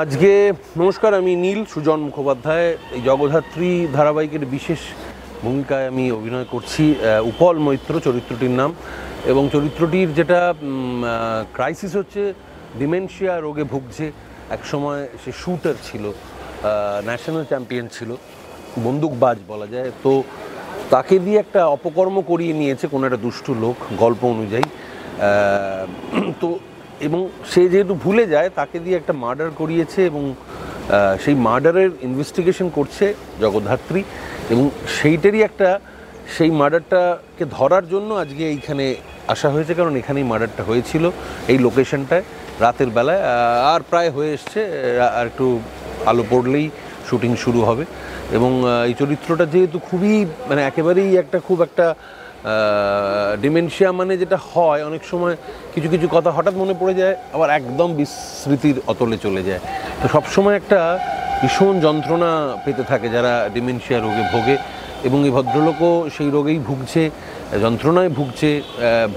আজকে নমস্কার, আমি নীল সুজন মুখোপাধ্যায়। এই জগদ্ধাত্রী ধারাবাহিকের বিশেষ ভূমিকায় আমি অভিনয় করছি। উপল মৈত্র চরিত্রটির নাম, এবং চরিত্রটির যেটা ক্রাইসিস হচ্ছে, ডিমেনশিয়া রোগে ভুগছে। একসময় সে শুটার ছিল, ন্যাশনাল চ্যাম্পিয়ন ছিল, বন্দুকবাজ বলা যায়। তো তাকে দিয়ে একটা অপকর্ম করিয়ে নিয়েছে কোনো একটা দুষ্টু লোক, গল্প অনুযায়ী। তো এবং সে যেহেতু ভুলে যায়, তাকে দিয়ে একটা মার্ডার করিয়েছে, এবং সেই মার্ডারের ইনভেস্টিগেশন করছে জগদ্ধাত্রী। এবং সেই মার্ডারটাকে ধরার জন্য আজকে এইখানে আসা হয়েছে, কারণ এখানেই মার্ডারটা হয়েছিল, এই লোকেশনটায় রাতের বেলায়। আর প্রায় হয়ে এসছে, আর একটু আলো পড়লেই শুটিং শুরু হবে। এবং এই চরিত্রটা যেহেতু খুবই একেবারেই খুব একটা ডিমেনশিয়া যেটা হয়, অনেক সময় কিছু কিছু কথা হঠাৎ মনে পড়ে যায়, আবার একদম বিস্মৃতির অতলে চলে যায়। তো সবসময় একটা ভীষণ যন্ত্রণা পেতে থাকে যারা ডিমেনশিয়া রোগে ভোগে, এবং এই ভদ্রলোকও সেই রোগেই ভুগছে, যন্ত্রণায় ভুগছে।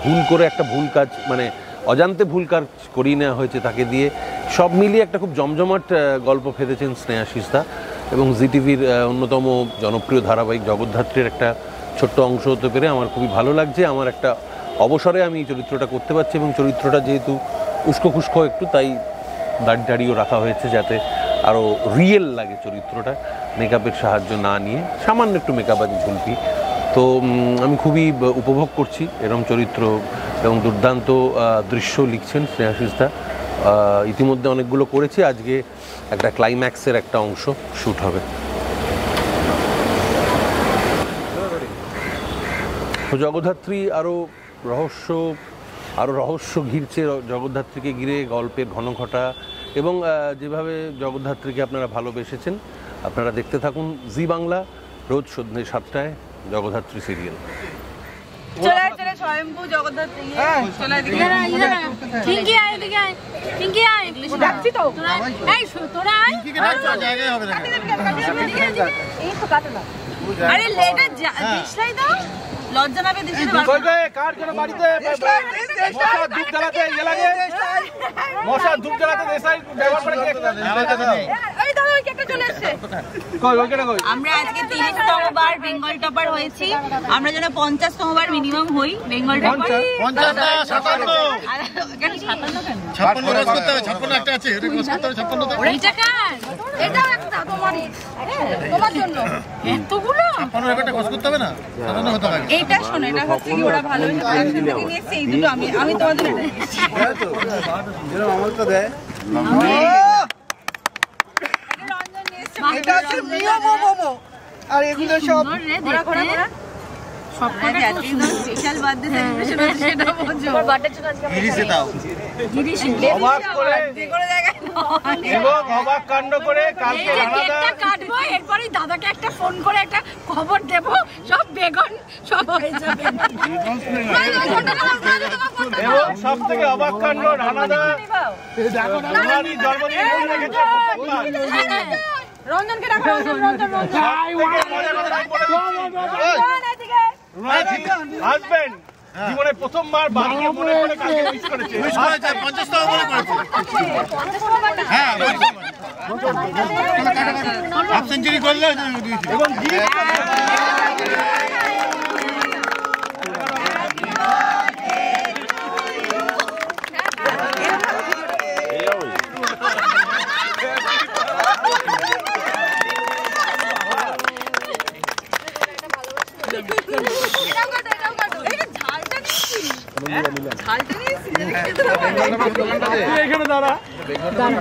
ভুল করে একটা ভুল কাজ, অজান্তে ভুল কাজ করিয়ে নেওয়া হয়েছে তাকে দিয়ে। সব মিলিয়ে একটা খুব জমজমাট গল্প ফেলেছেন স্নেহাশিস দা, এবং জি টিভির অন্যতম জনপ্রিয় ধারাবাহিক জগদ্ধাত্রীর একটা ছোট্ট অংশ হতে পেরে আমার খুবই ভালো লাগছে। আমার একটা অবসরে আমি এই চরিত্রটা করতে পারছি, এবং চরিত্রটা যেহেতু উস্কো খুস্কো একটু, তাই দাড়িও রাখা হয়েছে যাতে আরও রিয়েল লাগে চরিত্রটা, মেকআপের সাহায্য না নিয়ে, সামান্য একটু মেকআপ আছে ঝুলপি। তো আমি খুবই উপভোগ করছি এরকম চরিত্র, এবং দুর্দান্ত দৃশ্য লিখছেন স্নেহাশিস দা। ইতিমধ্যে অনেকগুলো করেছি, আজকে একটা ক্লাইম্যাক্সের একটা অংশ শ্যুট হবে। জগদ্ধাত্রী আরও রহস্য ঘিরছে জগদ্ধাত্রীকে ঘিরে, গল্পের ঘনঘটা, এবং যেভাবে জগদ্ধাত্রীকে আপনারা ভালোবেসেছেন, আপনারা দেখতে থাকুন জি বাংলা, রোজ সন্ধ্যে 7টায় জগদ্ধাত্রী সিরিয়াল। লজ্জা নাবে দিছি কার জন্য বাড়িতে মশা ধূপ জ্বালাতে লাগে, মশা ধূপ জ্বালাতে দেশাই ব্যবহার করে এই দাদা ওই কেকটা চলে আসছে কই ওইটা কই। আমরা আজকে 30তম বার বেঙ্গল টপার হয়েছি, আমরা যেন 50তম বার মিনিমাম হই বেঙ্গল টপার। 50 না 57 কেন 57 কেন 56 রোজ করতে হবে, 56 একটা আছে এটা রোজ করতে হবে 56 তো এটা কার, এটাও একটা তোমারই, তোমার জন্য এতগুলো 56 একটা রোজ করতে হবে না, 57 হতে হবে। এটা শোনো, এটা হচ্ছে কি ওরা ভালো হয়েছে থেকে নিয়েছে, এই দুটো আমি তোমাদের এটা তো যেন আমলটা দেয়। রঞ্জন নিয়েছে, এটা হচ্ছে মিও মোমো, আর এগুলো সব ঘোরা সবকটা একদম স্পেশাল বার্থডে সেলিব্রেশন হচ্ছে, সেটা বলছো ওর বার্থডের জন্য আজকে গিরিশে দাও, গিরিশে অবাক করে কোনো জায়গায় এবং অবাক কাণ্ড করে কালকে রানাদা কাটবো, এরপরই দাদাকে একটা ফোন করে একটা খবর দেব, সব বেগুন সব হয়ে যাবে। এবং সবথেকে অবাক কাণ্ড, রানাদা দেখো রানাদার জন্মদিন বলে গেছে, রঞ্জনকে ডাকো, রঞ্জন হাজবেন্ড জীবনে প্রথমবার বাড়িকে মনে করে কালকে উইশ করেছে, 50তম মনে করেছে। হ্যাঁ হাফ সেঞ্চুরি করলে এবং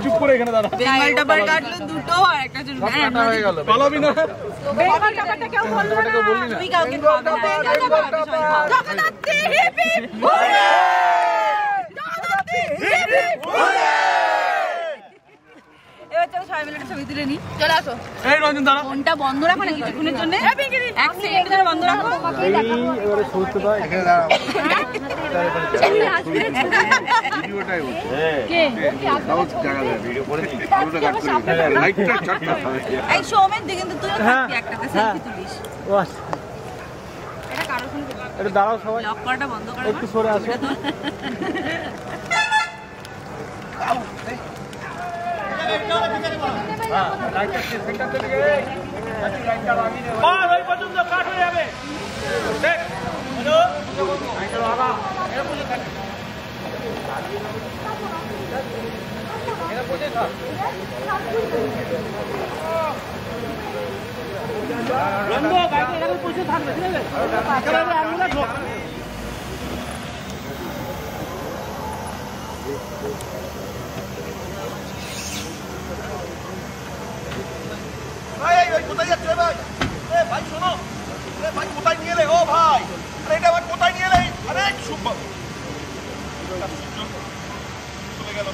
চুপ করে এখানে দাঁড়া, বেঙ্গল টপার কাটলো দুটো আর একটা হয়ে গেল, পালাবি না বেঙ্গল টপারটা কেউ বললো না, তুই কাউকে খাওয়াবে না, Jagaddhatri hip hip hurray, Jagaddhatri hip hip hurray. এবার চলো সবাই মিলে একটা ছবি তুলে নি, চলে আসো। এই রঞ্জন দাঁড়া, ফোনটা বন্ধ রাখো না কিছুক্ষণের জন্য, এক সেকেন্ড ধরে বন্ধ রাখো। এবারে শুনতে দাও, এখানে দাঁড়াও, ভিডিওটাই হচ্ছে কে সব জায়গা দেয়, ভিডিও করে নি পুরোটা কাট করে লাইটটা কাট করে। এই সোমেন দিকে কিন্তু তুই থাকবি, একটাতে সেলফি তুলিস। বাস এটা কারো ফোন, এটা দাঁড়াও সবাই, লক করাটা বন্ধ করো, একটু সরে আসো। কোথায় যাচ্ছে ভাই? ভাই শোনো, ভাই কোথায় নিয়ে এলে? ও ভাই, আরে এটা আবার কোথায় নিয়ে এলে? আরে চলে গেল।